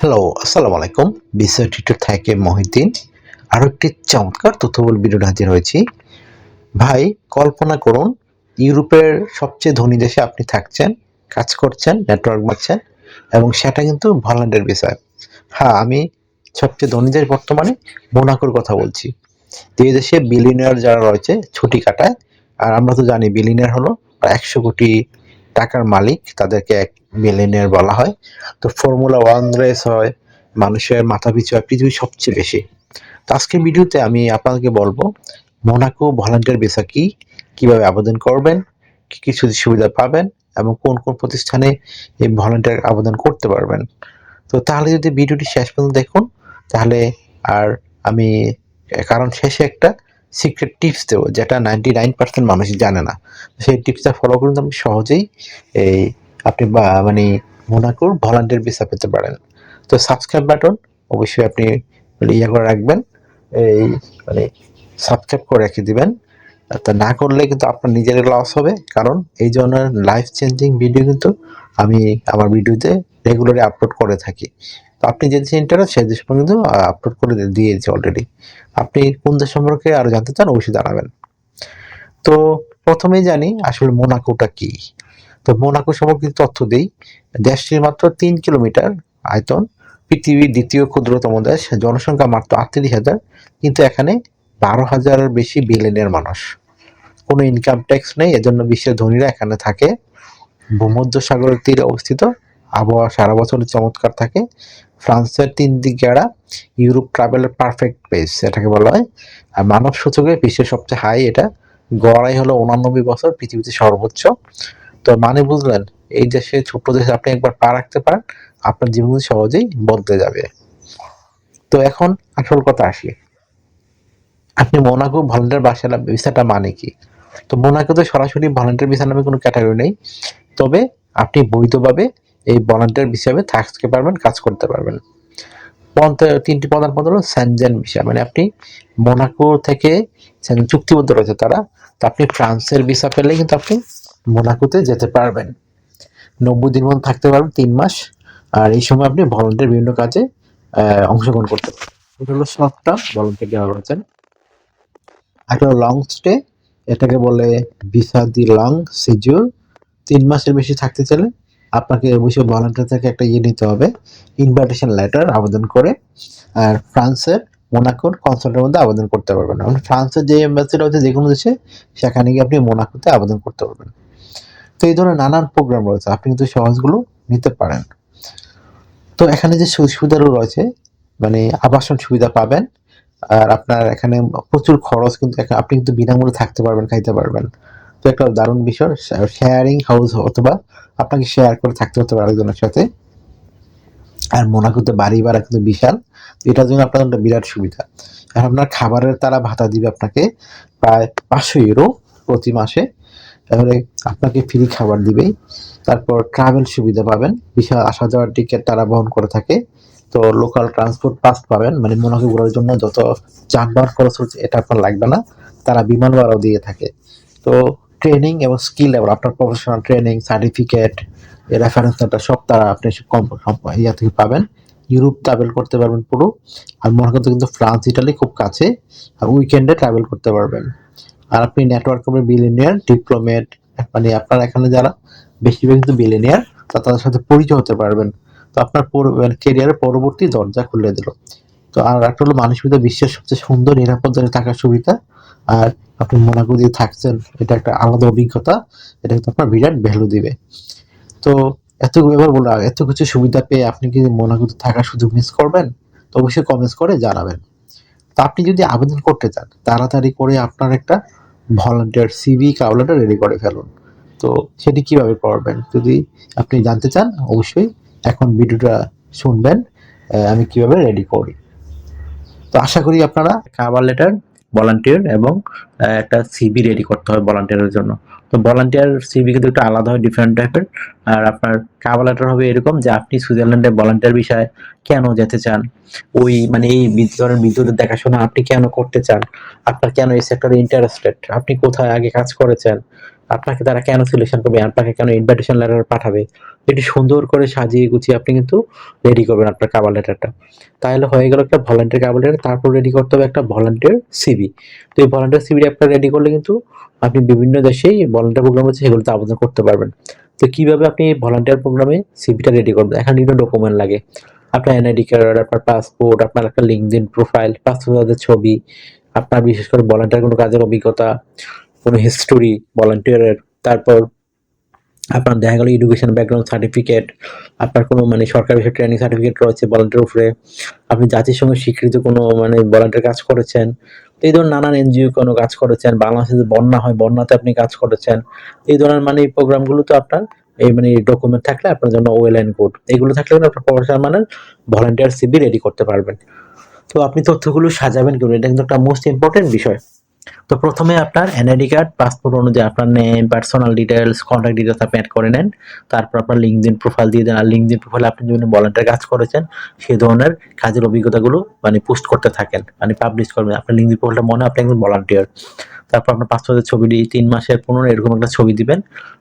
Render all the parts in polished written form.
Hello, আসসালামু আলাইকুম। বিষয়টি থেকে মহিউদ্দিন আরো একটি চমৎকার তথ্যবহুল ভিডিও হাজির হয়েছি। ভাই, কল্পনা করুন ইউরোপের সবচেয়ে ধনী দেশে আপনি থাকছেন, কাজ করছেন, নেটওয়ার্ক বানাচ্ছেন এবং সেটা কিন্তু ভল্যান্টিয়ার বিষয়। হ্যাঁ, আমি সবচেয়ে ধনী দেশ বর্তমানে মোনাকোর কথা বলছি। যে দেশে বিলিয়নিয়ার যারা রয়েছে ছুটি কাটায়। আর আমরা তো জানি বিলিয়নিয়ার হলো 100 কোটি টাকার মালিক, তাদেরকে এক বিলিয়নিয়ার বলা হয়। তো ফর্মুলা 1 রেস হয়, মানুষের মাথাপিছু পৃথিবীর সবচেয়ে বেশি। তো আজকের ভিডিওতে আমি আপনাদেরকে বলবো মোনাকো ভলান্টিয়ার ভিসা কি, কিভাবে আবেদন করবেন, কি কি সুবিধা পাবেন এবং কোন কোন প্রতিষ্ঠানে এই ভলান্টিয়ার আবেদন করতে পারবেন। তো তাহলে যদি ভিডিওটি শেষ পর্যন্ত দেখুন তাহলে আর আমি কারণ শেষে একটা সিক্রেট টিপস দেবো যেটা 99% মানুষই জানে না। সেই টিপসটা ফলো করুন, আপনি সহজেই এই আপনি মানে মোনাকোর ভলান্টিয়ার ভিসা পেতে পারেন। তো সাবস্ক্রাইব বাটন অবশ্যই আপনি ইয়ে করে রাখবেন, এই মানে সাবস্ক্রাইব করে রেখে দিবেন। তা না করলে কিন্তু আপনার নিজের লস হবে, কারণ এই ধরনের লাইফ চেঞ্জিং ভিডিও কিন্তু আমি আমার ভিডিওতে রেগুলারলি আপলোড করে থাকি। তো আপনি যে দেশে ইন্টারেস্ট সেই দেশ কিন্তু আপলোড করে দিয়েছি অলরেডি। আপনি কোন দেশ সম্পর্কে আরো জানতে চান অবশ্যই জানাবেন। তো প্রথমেই জানি আসলে মোনাকোটা কি। তো মোনাকো সম্পর্কে তথ্য দেই। দেশটির মাত্র 3 কিলোমিটার আয়তন, পৃথিবীর দ্বিতীয় ক্ষুদ্রতম দেশ, জনসংখ্যা মাত্র 38,000, কিন্তু এখানে 12,000-এর বেশি বিলিয়নের মানুষ। কোনো ইনকাম ট্যাক্স নেই, এজন্য বিশ্বের ধনীরা এখানে থাকে। ভূমধ্যসাগরের তীরে অবস্থিত, আবহাওয়া সারা বছর চমৎকার থাকে। ফ্রান্সের 3 দিক গেড়া, ইউরোপ ট্রাভেলের পারফেক্ট প্লেস এটাকে বলা হয়। আর মানব সূচকে বিশ্বের সবচেয়ে হাই এটা, গড় আয় হলো 89 বছর, পৃথিবীতে সর্বোচ্চ। তো মানে বুঝলেন, এই দেশে ছোট্ট দেশে আপনি একবার পা রাখতে পারেন, আপনার জীবন সহজেই বদলে যাবে। তো এখন আসল কথা আসি, আপনি মোনাকো ভলান্টিয়ার ভিসাটা মানে কি। তো মোনাকোতে সরাসরি ভলান্টিয়ার ভিসা নামে কোনো ক্যাটাগরি নেই, তবে আপনি বৈধভাবে এই ভলান্টিয়ার হিসাবে থাকতে পারবেন, কাজ করতে পারবেন। তিনটি প্রধান পদ হলো সেনজেন ভিসা, মানে আপনি মোনাকো থেকে চুক্তিবদ্ধ রয়েছে তারা। তো আপনি ফ্রান্সের ভিসা পেলে কিন্তু আপনি মোনাকোতে যেতে পারবেন, 90 দিন মতো থাকতে পারবেন, 3 মাস। আর এই সময় আপনি ভলান্টিয়ার বিভিন্ন কাজে অংশগ্রহণ করতে পারবেন। এটা হলো শর্ট টার্ম ভলান্টিয়ার যারা রয়েছেন। একটা লং স্টে, এটাকে বলে ভিসা দি লং সিজিউর। 3 মাসের বেশি থাকতে চাইলে আপনাকে অবশ্যই ভলান্টিয়ার থেকে একটা নিতে হবে, ইনভাইটেশন লেটার আবেদন করে। আর ফ্রান্সের মোনাকোর কনসালের মধ্যে আবেদন করতে পারবেন। আপনি ফ্রান্সের যে এম্বাসি রয়েছে যে কোনো দেশে, সেখানে গিয়ে আপনি মোনাকোতে আবেদন করতে পারবেন। তো এই ধরনের নানান প্রোগ্রাম রয়েছে, আপনি কিন্তু সহজগুলো নিতে পারেন। তো এখানে যে সুবিধাগুলো রয়েছে, মানে আবাসন সুবিধা পাবেন। আর আপনার এখানে প্রচুর খরচ, কিন্তু আপনি কিন্তু বিনামূল্যে থাকতে পারবেন, খাইতে পারবেন। তো একটা দারুণ বিষয়, শেয়ারিং হাউস অথবা আপনাকে শেয়ার করে থাকতে হতে পারে আরেকজনের সাথে। আর মোনাকোতে বাড়ি ভাড়া কিন্তু বিশাল, এটার জন্য আপনার একটা বিরাট সুবিধা। আর আপনার খাবারের তারা ভাতা দিবে আপনাকে প্রায় 500 ইউরো প্রতি মাসে। তাহলে আপনাকে ফ্রি খাবার দিবেই। তারপর ট্রাভেল সুবিধা পাবেন, বিশাল আসা যাওয়ার টিকিট তারা বহন করে থাকে। তো লোকাল ট্রান্সপোর্ট পাস পাবেন, মানে মোনাকো ঘোরার জন্য যত যানবাহন খরচ হচ্ছে এটা আপনার লাগবে না, তারা বিমান ভাড়াও দিয়ে থাকে। তো ট্রেনিং এবং স্কিল লেভেল, আপনার professional training certificate, reference letter সব তারা আপনি ইয়া থেকে পাবেন। ইউরোপ ট্রাভেল করতে পারবেন পুরো। আর মোনাকোতে কিন্তু ফ্রান্স ইটালি খুব কাছে, আর উইকেন্ডে ট্রাভেল করতে পারবেন। আর আপনি নেটওয়ার্ক করবেন বিলিয়নিয়ার, ডিপ্লোমেট, মানে আপনার এখানে যারা বেশিরভাগ কিন্তু বিলিয়নিয়ার, তাদের সাথে পরিচয় হতে পারবেন। তো আপনার কেরিয়ারের পরবর্তী দরজা খুলে দিল। তো আর একটা হলো মানুষ সুবিধা, বিশ্বের সবচেয়ে সুন্দর নিরাপদ জায়গায় থাকার সুবিধা। আর আপনি মোনাকো দিয়ে থাকছেন, এটা একটা আলাদা অভিজ্ঞতা, এটা কিন্তু আপনার বিরাট ভ্যালু দিবে। তো এবার বলো, এত কিছু সুবিধা পেয়ে আপনি কি মোনাকোতে থাকার সুযোগ মিস করবেন? তো অবশ্যই কমেন্টস করে জানাবেন। তা আপনি যদি আবেদন করতে চান, তাড়াতাড়ি করে আপনার একটা volunteer CV cover letter ready করে ফেলুন। তো সেটি কিভাবে করবেন যদি আপনি জানতে চান, অবশ্যই এখন ভিডিওটা শুনবেন আমি কিভাবে রেডি করি। তো আশা করি আপনারা কাভার লেটার, ভলান্টিয়ার এবং একটা সিভি রেডি করতে হবে ভলান্টিয়ারের জন্য। তো ভলান্টিয়ার সিভি কিন্তু একটু আলাদা হয়, ডিফারেন্ট টাইপের। আর আপনার কাভার লেটার হবে এরকম যে আপনি সুইজারল্যান্ডে ভলান্টিয়ার বিষয়ে কেন যেতে চান, ওই মানে এই ধরনের বিদ্যুতের দেখাশোনা আপনি কেন করতে চান, আপনার কেন এই সেক্টরে ইন্টারেস্টেড, আপনি কোথায় আগে কাজ করেছেন, আপনাকে তারা কেন সিলেকশন করবে, আপনাকে কেন ইনভাইটেশন লেটার পাঠাবে, এটি সুন্দর করে সাজিয়ে গুছিয়ে আপনি কিন্তু রেডি করবেন আপনার কভার লেটারটা। তাহলে হয়ে গেল একটা ভলান্টিয়ার কভার লেটার। তারপর রেডি করতে হবে একটা ভলান্টিয়ার সিভি। তো এই ভলান্টিয়ার সিভি আপনার রেডি করলে কিন্তু আপনি বিভিন্ন দেশেই ভলান্টিয়ার প্রোগ্রাম আছে সেগুলোতে আবেদন করতে পারবেন। তো কিভাবে আপনি ভলান্টিয়ার প্রোগ্রামে সিভিটা রেডি করবেন? এখানে বিভিন্ন ডকুমেন্ট লাগে। আপনার এনআইডি কার্ড, আপনার পাসপোর্ট, আপনার একটা লিঙ্কডইন প্রোফাইল, পাসপোর্টের ছবি, আপনার বিশেষ করে ভলান্টিয়ার কোনো কাজের অভিজ্ঞতা, কোনো হিস্টোরি ভলান্টিয়ারের, তারপর আপনার দেখা গেল এডুকেশন ব্যাকগ্রাউন্ড সার্টিফিকেট, আপনার কোনো মানে সরকারি বিষয়ে ট্রেনিং সার্টিফিকেট রয়েছে ভলান্টিয়ার উপরে, আপনি জাতিসংঘ স্বীকৃত কোনো মানে ভলান্টিয়ার কাজ করেছেন, তো এই ধরনের নানান এনজিও কোনো কাজ করেছেন, বাংলাদেশে যে বন্যা হয় বন্যাতে আপনি কাজ করেছেন, এই ধরনের মানে এই প্রোগ্রামগুলো তো আপনার এই মানে ডকুমেন্ট থাকলে আপনার জন্য ওয়েল অ্যান্ড গুড। এগুলো থাকলে আপনার প্রফেশনাল মানে ভলান্টিয়ার সিভি রেডি করতে পারবেন। তো আপনি তথ্যগুলো সাজাবেন কেমন, এটা কিন্তু একটা মোস্ট ইম্পর্টেন্ট বিষয়। তো প্রথমে আপনার এনআইডি কার্ড, পাসপোর্ট অনুযায়ী আপনার name, personal details, contact details আপনি অ্যাড করে নেন। তারপর আপনার লিঙ্কডইন প্রোফাইল দিয়ে দেন। আর লিঙ্কডইন প্রোফাইলে আপনি বিভিন্ন ভলান্টিয়ার কাজ করেছেন সেই ধরনের কাজের অভিজ্ঞতাগুলো মানে পোস্ট করতে থাকেন, মানে পাবলিশ করবেন। আপনার লিঙ্কডইন প্রোফাইলটা মনে হয় আপনি একজন ভলান্টিয়ার। তারপর আপনার পাসপোর্টের ছবিটি 3 মাসের 15 এরকম একটা ছবি দিবেন।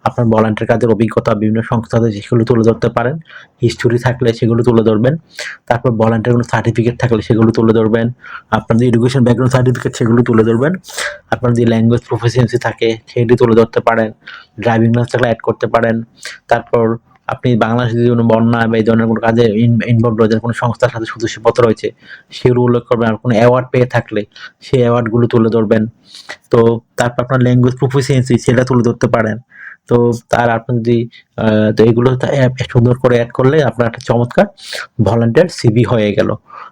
আপনার ভলান্টিয়ার কাজের অভিজ্ঞতা বিভিন্ন সংস্থাতে সেগুলো তুলে ধরতে পারেন। হিস্টোরি থাকলে সেগুলো তুলে ধরবেন। তারপর ভলান্টিয়ার কোনো সার্টিফিকেট থাকলে সেগুলো তুলে ধরবেন। আপনার যে এডুকেশন ব্যাকগ্রাউন্ড সার্টিফিকেট সেগুলো তুলে ধরবেন। আপনার যে ল্যাঙ্গুয়েজ প্রফিসিয়েন্সি থাকে সেটি তুলে ধরতে পারেন। ড্রাইভিং লাইসেন্স থাকলে অ্যাড করতে পারেন। তারপর আপনি বাংলাদেশে যদি কোনো বন্যা বা এই ধরনের কোনো কাজে ইনভলভ রয়েছেন, কোনো সংস্থার সাথে সদস্যপত্র রয়েছে সেগুলো উল্লেখ করবেন। আর কোনো অ্যাওয়ার্ড পেয়ে থাকলে সেই অ্যাওয়ার্ডগুলো তুলে ধরবেন। তো তারপর আপনার ল্যাঙ্গুয়েজ প্রফিসিয়েন্সি সেটা তুলে ধরতে পারেন। তো তার আপনি যদি তো এগুলো সুন্দর করে অ্যাড করলে আপনার একটা চমৎকার ভলান্টিয়ার সিভি হয়ে গেল।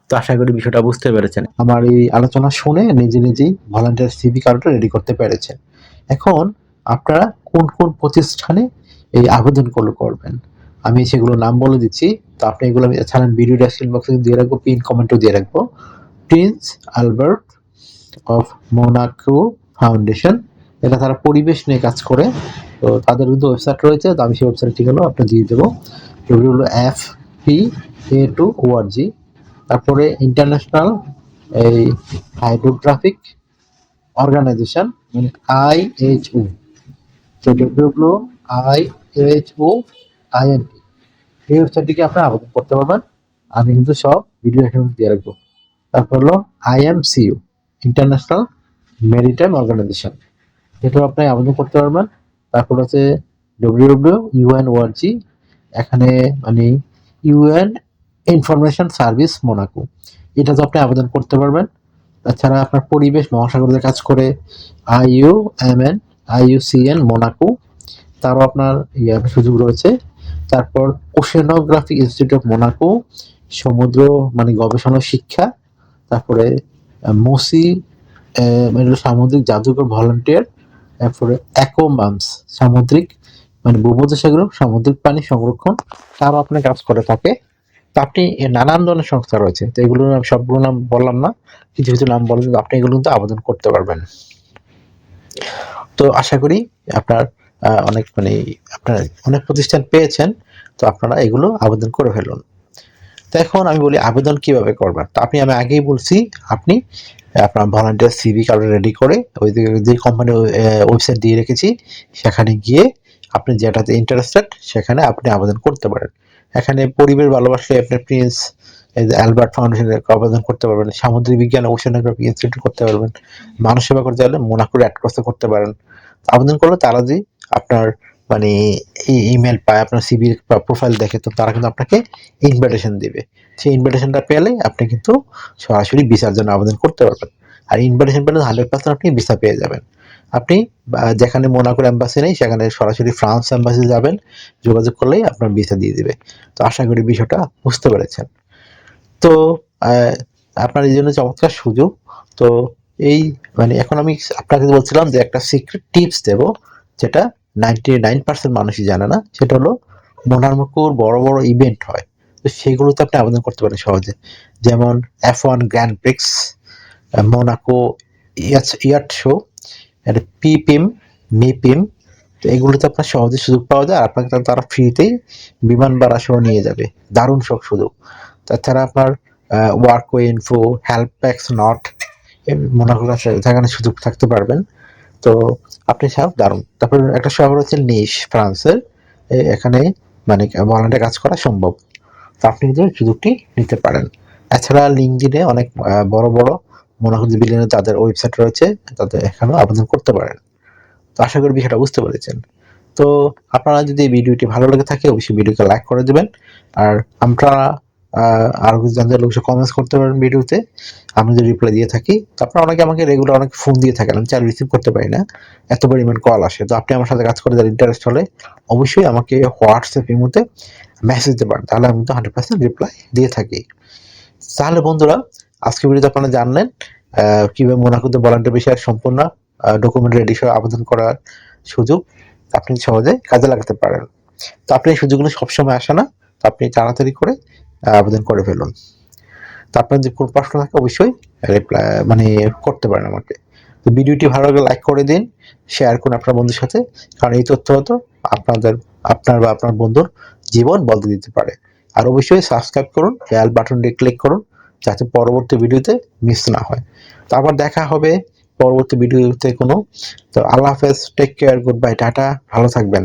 তো আশা করি বিষয়টা বুঝতে পেরেছেন। আমার এই আলোচনা শুনে নিজেই ভলান্টিয়ার সিভি কার্ডটা রেডি করতে পেরেছেন। এখন আপনারা কোন কোন প্রতিষ্ঠানে এই আবেদনগুলো করবেন আমি সেগুলো নাম বলে দিচ্ছি। তো আপনি এগুলো ছাড়েন ভিডিও ডেসক্রিপশন বক্সে দিয়ে রাখবো, পিন কমেন্টও দিয়ে রাখবো। Prince Albert of Monaco foundation, এটা তারা পরিবেশ নিয়ে কাজ করে। তো তাদের কিন্তু ওয়েবসাইট রয়েছে, তো আমি সেই ওয়েবসাইট ঠিকানা আপনার দিয়ে দেবো, যেগুলো হলো FPA2org। তারপরে ইন্টারন্যাশনাল এই হাইড্রোগ্রাফিক অর্গানাইজেশন মানে IHO, তো হলো IHOINT, এই ওয়েবসাইটটিকে আপনারা আবেদন করতে পারবেন। আমি কিন্তু সব ভিডিও এখানে দিয়ে রাখবো। তারপর হলো IMCU, ইন্টারন্যাশনাল মেরিটাইম অর্গানাইজেশন, এটাও আপনি আবেদন করতে পারবেন। তারপর হচ্ছে WWUNORG, এখানে মানে ইউএন ইনফরমেশন সার্ভিস মোনাকো, এটাতে আপনি আবেদন করতে পারবেন। তাছাড়া আপনার পরিবেশ মহাসাগরে কাজ করে IUCN মোনাকো, তারও আপনার সুযোগ রয়েছে। তারপর ওশেনোগ্রাফি ইনস্টিটিউট অফ মোনাকো, সমুদ্র মানে গবেষণা শিক্ষা। তারপরে মোসি মানে সামুদ্রিক জাদুঘর ভলান্টিয়ার। তারপরে অ্যাকোমামস, সামুদ্রিক মানে ভূমধ্যসাগর সামুদ্রিক প্রাণী সংরক্ষণ, তারও আপনার কাজ করে থাকে। তো আপনি নানান ধরনের সংস্থা রয়েছে, তো এগুলো আমি সবগুলো নাম বললাম না, কিছু কিছু নাম বললাম, আপনি এগুলো কিন্তু আবেদন করতে পারবেন। তো আশা করি আপনার অনেক মানে আপনার অনেক প্রতিষ্ঠান পেয়েছেন, তো আপনারা এগুলো আবেদন করে ফেলুন। তো এখন আমি বলি আবেদন কিভাবে করবেন। তো আমি আগেই বলছি, আপনি আপনার ভলান্টিয়ার সিভি কার্ড রেডি করে ওই যে কোম্পানি ওয়েবসাইট দিয়ে রেখেছি সেখানে গিয়ে আপনি যেটাতে ইন্টারেস্টেড সেখানে আপনি আবেদন করতে পারেন। এখানে পরিবেশ ভালোবাসলে আপনি প্রিন্স অ্যালবার্ট ফাউন্ডেশনে আবেদন করতে পারবেন, সামুদ্রিক বিজ্ঞান ওশেনোগ্রাফি ইনস্টিটিউট করতে পারবেন, মানব সেবা করতে হলে মোনাকো রেড ক্রসে করতে পারেন। আবেদন করলে তারা যে আপনার মানে ইমেল পায়, আপনার সিভি প্রোফাইল দেখে, তো তারা কিন্তু আপনাকে ইনভিটেশন দিবে। সেই ইনভিটেশনটা পেলে আপনি কিন্তু সরাসরি ভিসার জন্য আবেদন করতে পারবেন। আর ইনভিটেশন পেলে 100% আপনি ভিসা পেয়ে যাবেন। আপনি যেখানে মোনাকোর এম্বাসি নেই সেখানে সরাসরি ফ্রান্স এম্বাসি যাবেন, যোগাযোগ করলেই আপনার ভিসা দিয়ে দিবে। তো আশা করি বিষয়টা বুঝতে পেরেছেন। তো আপনার এই জন্য চমৎকার সুযোগ। তো এই মানে এখন আমি আপনাকে বলছিলাম যে একটা সিক্রেট টিপস দেব, যেটা 99% মানুষই জানে না। সেটা হলো মোনাকোর বড় বড় ইভেন্ট হয়, তো সেগুলোতে আপনি আবেদন করতে পারেন সহজে। যেমন F1 grand prix, Monaco yacht show, পিপিম, মিপিম, তো এগুলোতে আপনার সহজে সুযোগ পাওয়া যায়। আর আপনাকে তারা ফ্রিতেই বিমান ভাড়া সহ নিয়ে যাবে, দারুণ সব সুযোগ। তাছাড়া আপনার ওয়ার্কওয়ে ইনফো, হেল্পএক্স নট, মোনাকোর সেখানে সুযোগ থাকতে পারবেন। তো আপনি সব দারুণ। তারপর একটা শহর হচ্ছে নিস, ফ্রান্সের, এখানে মানে ভলান্টিয়ার কাজ করা সম্ভব। তো আপনি কিন্তু সুযোগটি নিতে পারেন। এছাড়া লিঙ্কডইনে অনেক বড় বড় মোনাকো বিলিয়নের যাদের ওয়েবসাইট রয়েছে তাদের এখানেও আবেদন করতে পারেন। তো আশা করি বিষয়টা বুঝতে পেরেছেন। তো আপনারা যদি এই ভিডিওটি ভালো লেগে থাকে অবশ্যই ভিডিওকে লাইক করে দেবেন। আর আমরা আরও কিছু জানতে হলে অবশ্যই কমেন্টস করতে পারেন ভিডিওতে। আমি যদি রিপ্লাই দিয়ে থাকি, তো আপনারা অনেকে আমাকে রেগুলার অনেক ফোন দিয়ে থাকেন, আমি চাইলে রিসিভ করতে পারি না, এত পরিমাণ কল আসে। তো আপনি আমার সাথে কাজ করে যারা ইন্টারেস্ট হলে অবশ্যই আমাকে হোয়াটসঅ্যাপ ইমোতে মেসেজ দিতে পারেন, তাহলে আমি তো 100% রিপ্লাই দিয়ে থাকি। তাহলে বন্ধুরা আজকের ভিডিওতে আপনারা জানলেন কীভাবে মোনাকোতে ভলান্টিয়ার বিষয়ে সম্পূর্ণ ডকুমেন্ট রেডি সহ আবেদন করার সুযোগ আপনি সহজে কাজে লাগাতে পারেন। তো আপনি এই সুযোগগুলো সবসময় আসে না, তো আপনি তাড়াতাড়ি করে আবেদন করে ফেলুন। তো আপনার যে কোনো প্রশ্ন থাকে অবশ্যই রিপ্লাই করতে পারেন আমাকে। তো ভিডিওটি ভালো লাগলে লাইক করে দিন, শেয়ার করুন আপনার বন্ধুর সাথে, কারণ এই তথ্য হয়তো আপনার বা আপনার বন্ধুর জীবন বদলে দিতে পারে। আর অবশ্যই সাবস্ক্রাইব করুন, বেল বাটনটি ক্লিক করুন যাতে পরবর্তী ভিডিওতে মিস না হয়। তো আবার দেখা হবে পরবর্তী ভিডিওতে কোনো। তো আল্লাহ হাফেজ, take care, good bye, tata, ভালো থাকবেন।